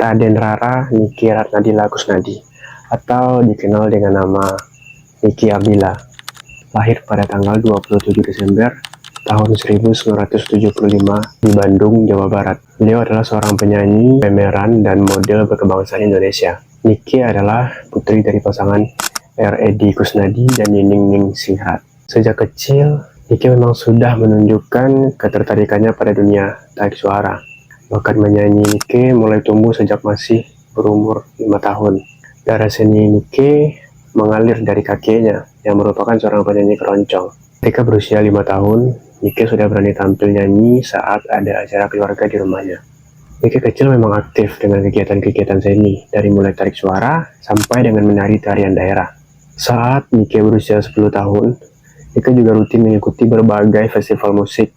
Raden Rara Nike Ratnadila Kusnadi atau dikenal dengan nama Nike Ardila. Lahir pada tanggal 27 Desember tahun 1975 di Bandung, Jawa Barat. Beliau adalah seorang penyanyi, pemeran, dan model berkebangsaan Indonesia. Nike adalah putri dari pasangan R.Edi Kusnadi dan Nining Ningsihrat. Sejak kecil, Nike memang sudah menunjukkan ketertarikannya pada dunia tarik suara. Bakat menyanyi Nike mulai tumbuh sejak masih berumur 5 tahun. Darah seni Nike mengalir dari kakeknya yang merupakan seorang penyanyi keroncong. Ketika berusia 5 tahun, Nike sudah berani tampil nyanyi saat ada acara keluarga di rumahnya. Nike kecil memang aktif dengan kegiatan-kegiatan seni, dari mulai tarik suara sampai dengan menari tarian daerah. Saat Nike berusia 10 tahun, Nike juga rutin mengikuti berbagai festival musik,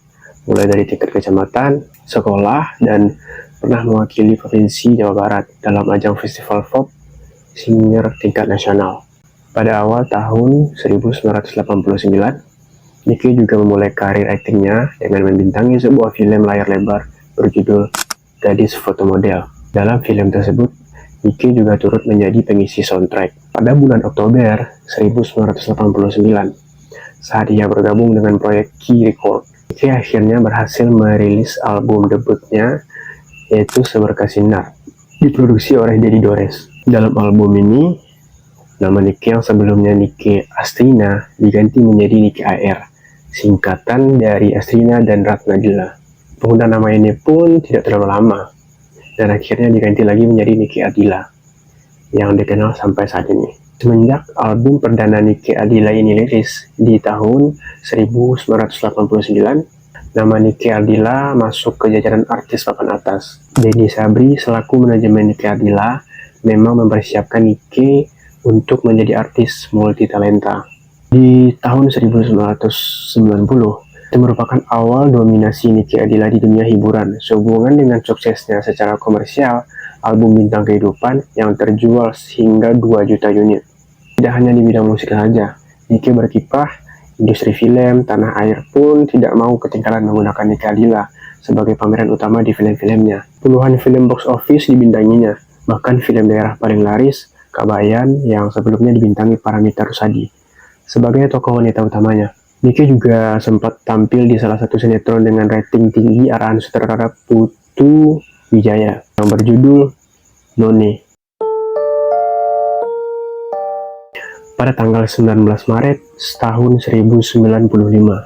mulai dari tingkat kecamatan, sekolah, dan pernah mewakili Provinsi Jawa Barat dalam ajang festival folk singer tingkat nasional. Pada awal tahun 1989, Nike juga memulai karir aktingnya dengan membintangi sebuah film layar lebar berjudul Gadis Foto Model. Dalam film tersebut, Nike juga turut menjadi pengisi soundtrack. Pada bulan Oktober 1989, saat ia bergabung dengan proyek Key Record, Nike akhirnya berhasil merilis album debutnya, yaitu Seberkas Sinar, diproduksi oleh Dedi Dores. Dalam album ini, nama Nike yang sebelumnya Nike Astrina diganti menjadi Nike AR, singkatan dari Astrina dan Ratnadila. Penggunaan nama ini pun tidak terlalu lama, dan akhirnya diganti lagi menjadi Nike Ardila, yang dikenal sampai saat ini. Semenjak album perdana Nike Ardila ini rilis di tahun 1989, nama Nike Ardila masuk ke jajaran artis papan atas. Denny Sabri selaku manajemen Nike Ardila memang mempersiapkan Nike untuk menjadi artis multitalenta. Di tahun 1990, itu merupakan awal dominasi Nike Ardila di dunia hiburan, sehubungan dengan suksesnya secara komersial album Bintang Kehidupan yang terjual hingga 2 juta unit. Tidak hanya di bidang musik saja, Nike berkiprah, industri film, tanah air pun tidak mau ketinggalan menggunakan Nike Ardila sebagai pameran utama di film-filmnya. Puluhan film box office dibintanginya, bahkan film daerah paling laris, Kabayan, yang sebelumnya dibintangi Paramitha Rusady sebagai tokoh wanita utamanya. Nike juga sempat tampil di salah satu sinetron dengan rating tinggi arahan sutradara Putu Wijaya yang berjudul None. Pada tanggal 19 Maret tahun 1095,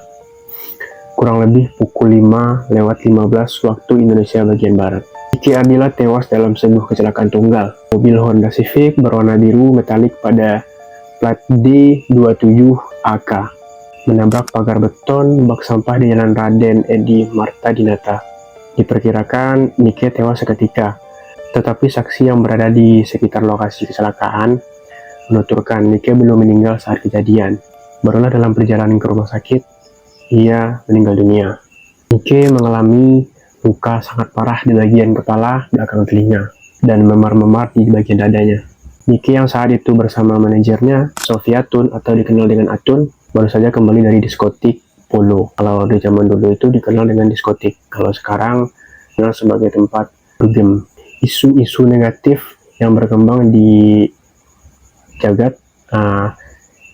kurang lebih pukul 5:15 waktu Indonesia bagian Barat, Nike Ardila tewas dalam sebuah kecelakaan tunggal. Mobil Honda Civic berwarna biru metalik pada plat D27AK menabrak pagar beton bak sampah di Jalan Raden Edi Marta Dinata. Diperkirakan Nike tewas seketika, tetapi saksi yang berada di sekitar lokasi kecelakaan menuturkan Nike belum meninggal saat kejadian. Barulah dalam perjalanan ke rumah sakit, ia meninggal dunia. Nike mengalami luka sangat parah di bagian kepala, belakang telinga, dan memar-memar di bagian dadanya. Nike yang saat itu bersama manajernya, Sofiatun atau dikenal dengan Atun, baru saja kembali dari diskotik Polo. Kalau di zaman dulu itu dikenal dengan diskotik, kalau sekarang dikenal sebagai tempat bergem. Isu-isu negatif yang berkembang di jagat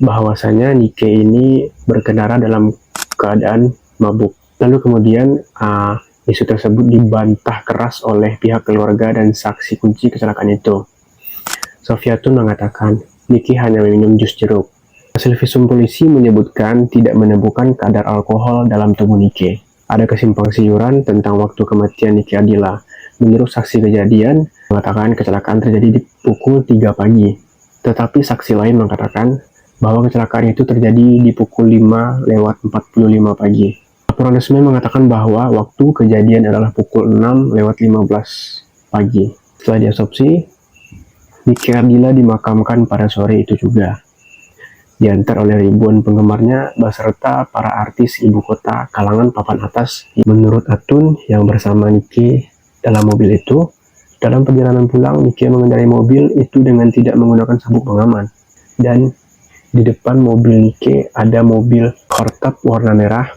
bahwasanya Nike ini berkendara dalam keadaan mabuk. Lalu kemudian isu tersebut dibantah keras oleh pihak keluarga dan saksi kunci kecelakaan itu. Sofiatun mengatakan Nike hanya meminum jus jeruk. Hasil visum polisi menyebutkan tidak menemukan kadar alkohol dalam tubuh Nike. Ada kesimpang siuran tentang waktu kematian Nike Ardila. Menurut saksi kejadian, mengatakan kecelakaan terjadi di pukul 3 pagi. Tetapi saksi lain mengatakan bahwa kecelakaan itu terjadi di pukul 5:45 pagi. Laporan resmi mengatakan bahwa waktu kejadian adalah pukul 6:15 pagi. Setelah diotopsi, Nike Ardila dimakamkan pada sore itu juga, diantar oleh ribuan penggemarnya beserta para artis ibu kota kalangan papan atas. Menurut Atun yang bersama Nike dalam mobil itu, dalam perjalanan pulang, Nike mengendarai mobil itu dengan tidak menggunakan sabuk pengaman. Dan di depan mobil Nike ada mobil Cortap warna merah,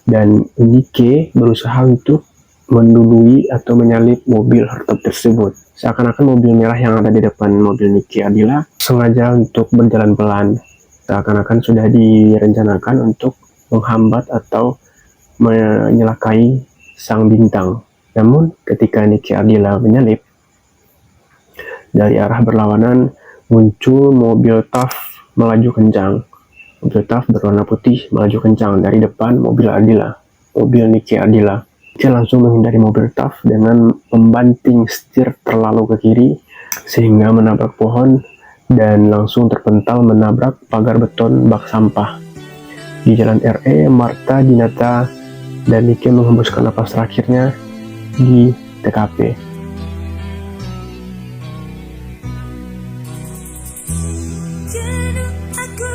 dan Nike berusaha untuk mendului atau menyalip mobil Cortap tersebut. Seakan-akan mobil merah yang ada di depan mobil Niki Ardila sengaja untuk berjalan pelan. Seakan-akan sudah direncanakan untuk menghambat atau menyelakai sang bintang. Namun ketika Niki Ardila menyalip, dari arah berlawanan muncul mobil TAF melaju kencang. Mobil TAF berwarna putih melaju kencang dari depan mobil Ardila, mobil Niki Ardila. Niki langsung menghindari mobil TAF dengan membanting setir terlalu ke kiri sehingga menabrak pohon dan langsung terpental menabrak pagar beton bak sampah. Di jalan RE, Marta, Dinata, dan Niki menghembuskan napas terakhirnya di TKP. Jenuh aku